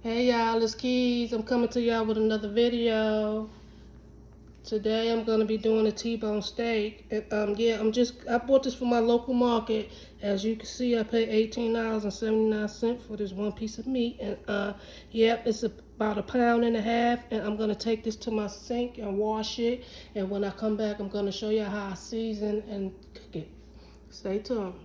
Hey y'all, it's Keys. I'm coming to y'all with another video. Today I'm gonna be doing a T-bone steak. And yeah, I bought this from my local market. As you can see, I paid $18.79 for this one piece of meat. And yeah, it's about a pound and a half. And I'm gonna take this to my sink and wash it. And when I come back, I'm gonna show you how I season and cook it. Stay tuned.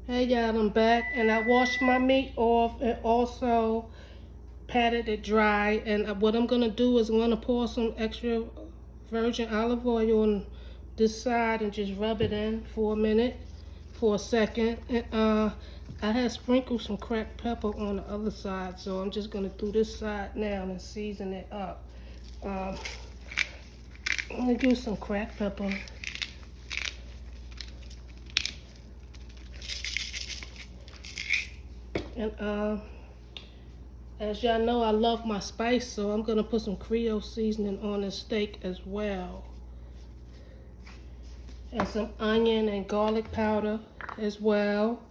Hey y'all, I'm back and I washed my meat off and also patted it dry. And what I'm gonna do is I'm gonna pour some extra virgin olive oil on this side and just rub it in for a minute, for a second. And I had sprinkled some cracked pepper on the other side, so I'm just gonna do this side now and season it up. I'm gonna use some cracked pepper. And as y'all know, I love my spice, so I'm gonna put some Creole seasoning on this steak as well. And some onion and garlic powder as well.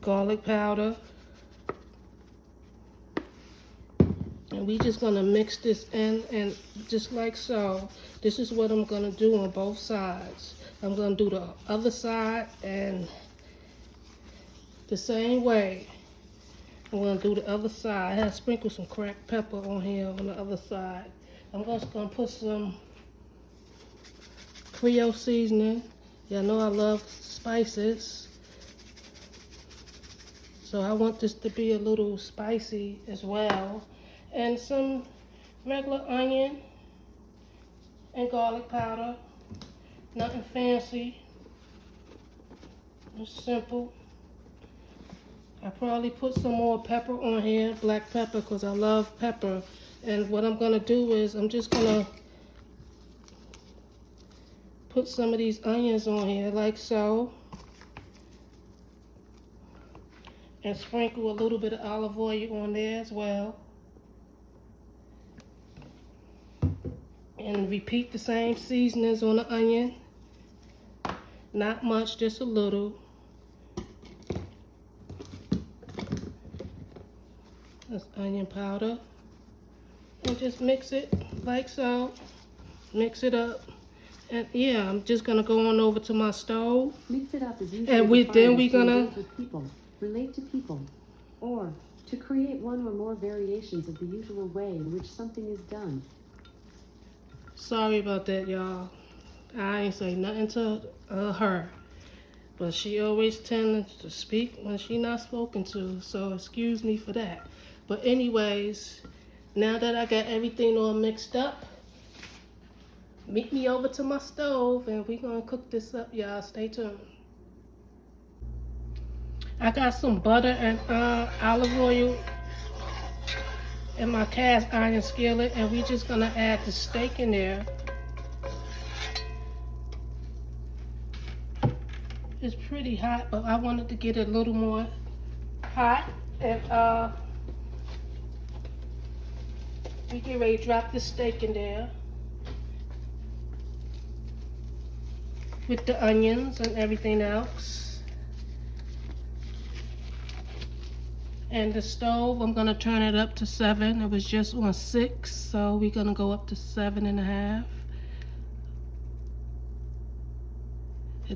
Garlic powder. And we just gonna mix this in and just like so. This is what I'm gonna do on both sides. I'm gonna do the other side and the same way. I'm gonna do the other side. I have sprinkled some cracked pepper on here on the other side. I'm just gonna put some Creole seasoning. Y'all know I love spices. So I want this to be a little spicy as well. And some regular onion and garlic powder. Nothing fancy. Just simple. I probably put some more pepper on here, black pepper, because I love pepper. And what I'm gonna do is I'm just gonna put some of these onions on here like so. And sprinkle a little bit of olive oil on there as well. And repeat the same seasonings on the onion. Not much, just a little. That's onion powder. And just mix it like so. Mix it up. And yeah, I'm just gonna go on over to my stove. Mix it up as usually and then we're gonna engage with people, relate to people, or to create one or more variations of the usual way in which something is done. Sorry about that, y'all. I ain't say nothing to her, but she always tends to speak when she not spoken to, so excuse me for that. But anyways, now that I got everything all mixed up, meet me over to my stove and we gonna cook this up, y'all. Stay tuned. I got some butter and olive oil in my cast iron skillet, and we just gonna add the steak in there. It's pretty hot, but I wanted to get it a little more hot. And we get ready to drop the steak in there with the onions and everything else. And the stove, I'm gonna turn it up to 7. It was just on 6, so we're gonna go up to 7.5.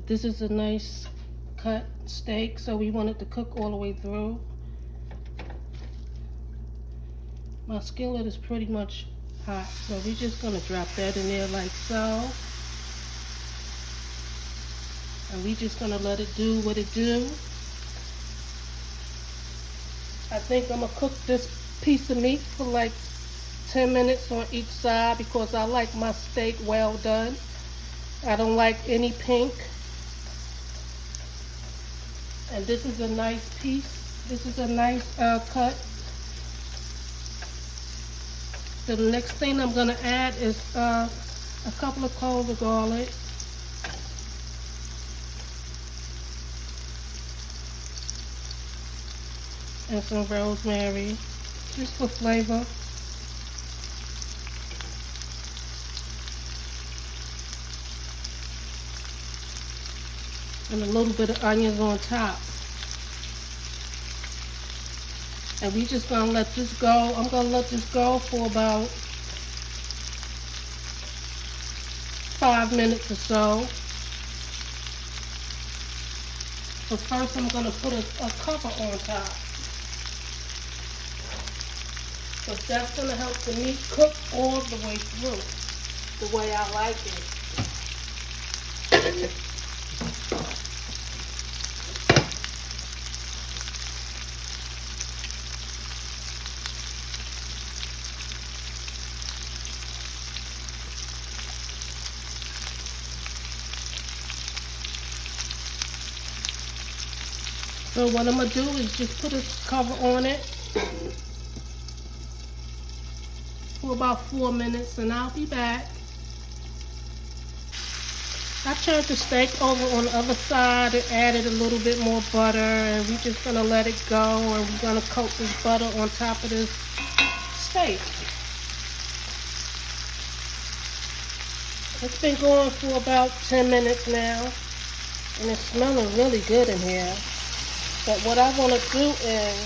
This is a nice cut steak, so we want it to cook all the way through. My skillet is pretty much hot, so we're just gonna drop that in there like so. And we just gonna let it do what it do. I think I'm gonna cook this piece of meat for like 10 minutes on each side because I like my steak well done. I don't like any pink. And this is a nice piece. This is a nice cut. The next thing I'm gonna add is a couple of cloves of garlic. And some rosemary, just for flavor. and a little bit of onions on top. And we just gonna let this go. I'm gonna let this go for about 5 minutes or so. But first I'm gonna put a cover on top. But that's gonna help the meat cook all the way through, the way I like it. So what I'm gonna do is just put a cover on it for about 4 minutes, and I'll be back. I turned the steak over on the other side and added a little bit more butter, and we're just gonna let it go, and we're gonna coat this butter on top of this steak. It's been going for about 10 minutes now, and it's smelling really good in here. But what I want to do is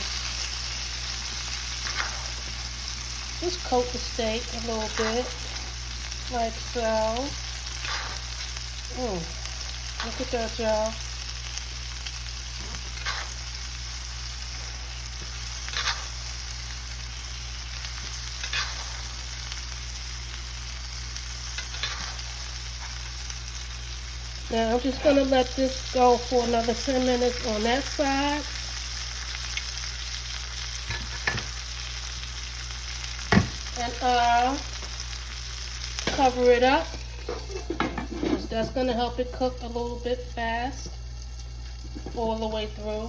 just coat the steak a little bit, like so. Look at that, y'all. Now I'm just gonna let this go for another 10 minutes on that side. And cover it up. That's gonna help it cook a little bit fast all the way through.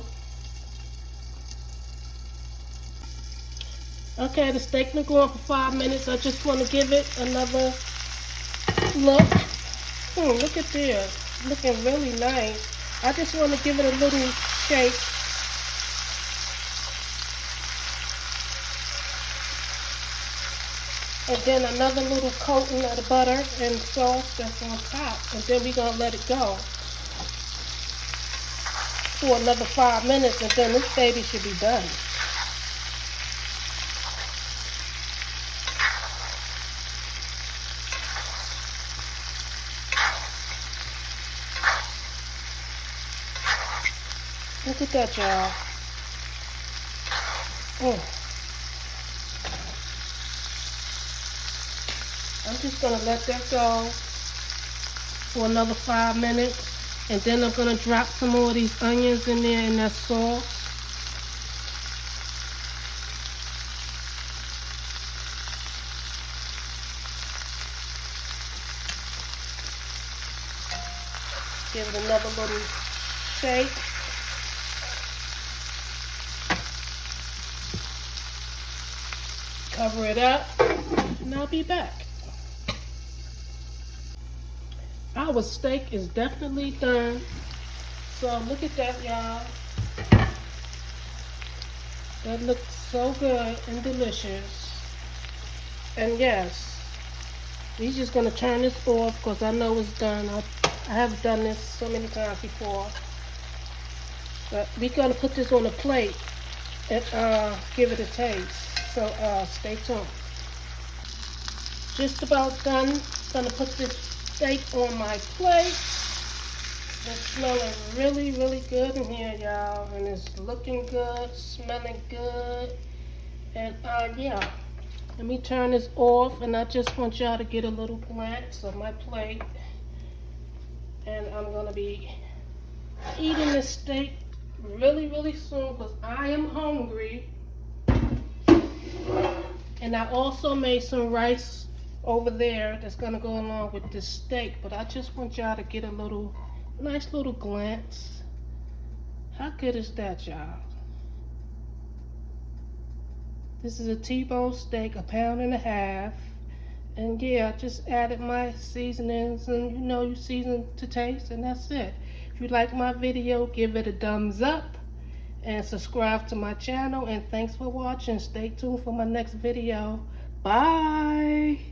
Okay, the steak been going for 5 minutes. I just want to give it another look. Look at this. Looking really nice. I just want to give it a little shake. And then another little coating of the butter and sauce that's on top. And then we're going to let it go for another 5 minutes, and then this baby should be done. Look at that, y'all. I'm just going to let that go for another 5 minutes. And then I'm going to drop some more of these onions in there in that sauce. Give it another little shake. Cover it up, and I'll be back. Our steak is definitely done. So look at that, y'all. That looks so good and delicious. And yes, we're just gonna turn this off because I know it's done. I have done this so many times before. But we're gonna put this on a plate and give it a taste. So stay tuned. Just about done. Gonna put this steak on my plate. It's smelling really, really good in here, y'all. And it's looking good, smelling good. And yeah. Let me turn this off, and I just want y'all to get a little glance of my plate. And I'm gonna be eating this steak really, really soon because I am hungry. And I also made some rice over there that's gonna go along with this steak, but I just want y'all to get a little, nice little glance. How good is that, y'all? This is a T-bone steak, 1.5 pounds. And yeah, I just added my seasonings, and you season to taste, and that's it. If you like my video, give it a thumbs up and subscribe to my channel, and thanks for watching. Stay tuned for my next video. Bye.